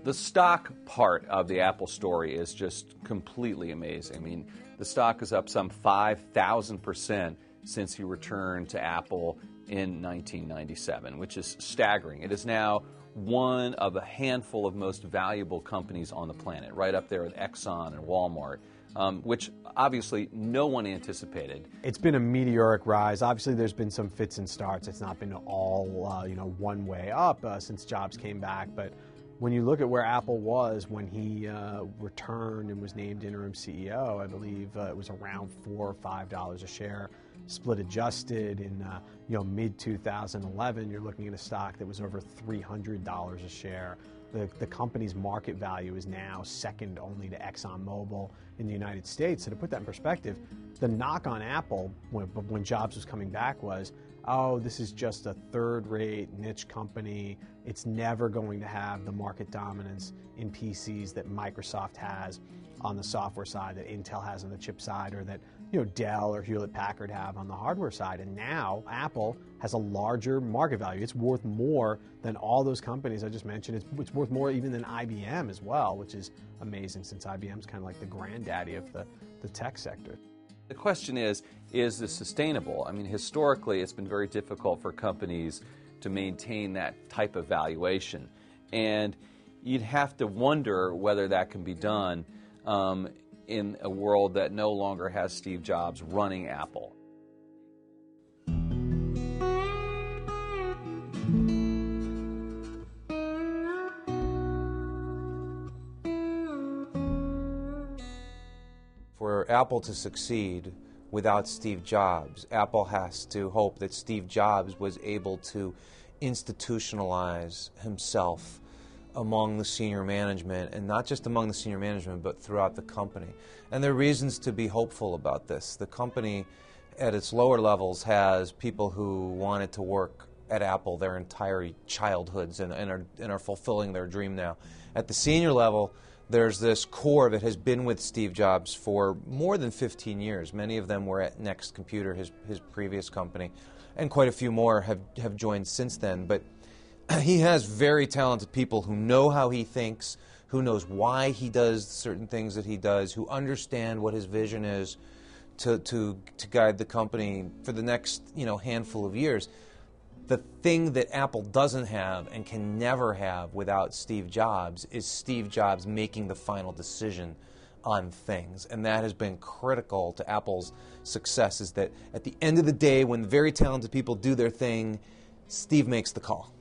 The stock part of the Apple story is just completely amazing. I mean, the stock is up some 5,000% since he returned to Apple in 1997, which is staggering. It is now one of a handful of most valuable companies on the planet, right up there with Exxon and Walmart, which obviously no one anticipated. It's been a meteoric rise. Obviously, there's been some fits and starts. It's not been all one way up since Jobs came back, but when you look at where Apple was when he returned and was named interim CEO, I believe it was around $4 or $5 a share, split adjusted in mid-2011. You're looking at a stock that was over $300 a share. The company's market value is now second only to ExxonMobil in the United States. So to put that in perspective, the knock on Apple when Jobs was coming back was, oh, this is just a third-rate niche company. It's never going to have the market dominance in PCs that Microsoft has on the software side, that Intel has on the chip side, or that Dell or Hewlett-Packard have on the hardware side. And now Apple has a larger market value. It's worth more than all those companies I just mentioned. It's worth more even than IBM as well, which is amazing since IBM is kind of like the granddaddy of the tech sector. The question is this sustainable? I mean, historically, it's been very difficult for companies to maintain that type of valuation. And you'd have to wonder whether that can be done in a world that no longer has Steve Jobs running Apple. For Apple to succeed without Steve Jobs, Apple has to hope that Steve Jobs was able to institutionalize himself among the senior management, and not just among the senior management, but throughout the company. And there are reasons to be hopeful about this. The company at its lower levels has people who wanted to work at Apple their entire childhoods and are fulfilling their dream now. At the senior level, there's this core that has been with Steve Jobs for more than 15 years. Many of them were at Next Computer, his previous company, and quite a few more have joined since then. But he has very talented people who know how he thinks, who knows why he does certain things that he does, who understand what his vision is to guide the company for the next handful of years. The thing that Apple doesn't have and can never have without Steve Jobs is Steve Jobs making the final decision on things. And that has been critical to Apple's success, is that at the end of the day, when very talented people do their thing, Steve makes the call.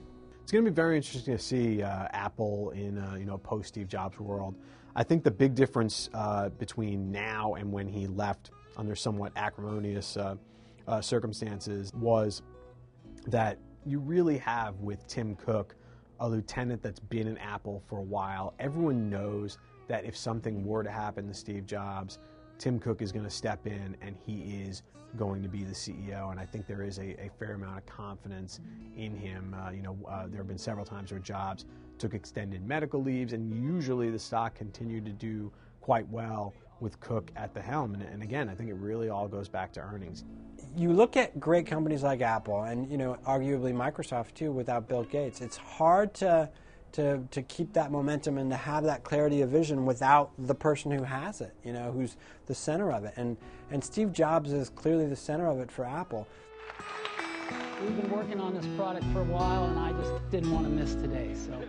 It's going to be very interesting to see Apple in a post-Steve Jobs world. I think the big difference between now and when he left under somewhat acrimonious circumstances was that you really have with Tim Cook a lieutenant that's been in Apple for a while. Everyone knows that if something were to happen to Steve Jobs, Tim Cook is going to step in and he is going to be the CEO, and I think there is a fair amount of confidence in him. There have been several times where Jobs took extended medical leaves, and usually the stock continued to do quite well with Cook at the helm. And again, I think it really all goes back to earnings. You look at great companies like Apple and arguably Microsoft too without Bill Gates. It's hard to keep that momentum and to have that clarity of vision without the person who has it, who's the center of it. And Steve Jobs is clearly the center of it for Apple. We've been working on this product for a while, and I just didn't want to miss today. So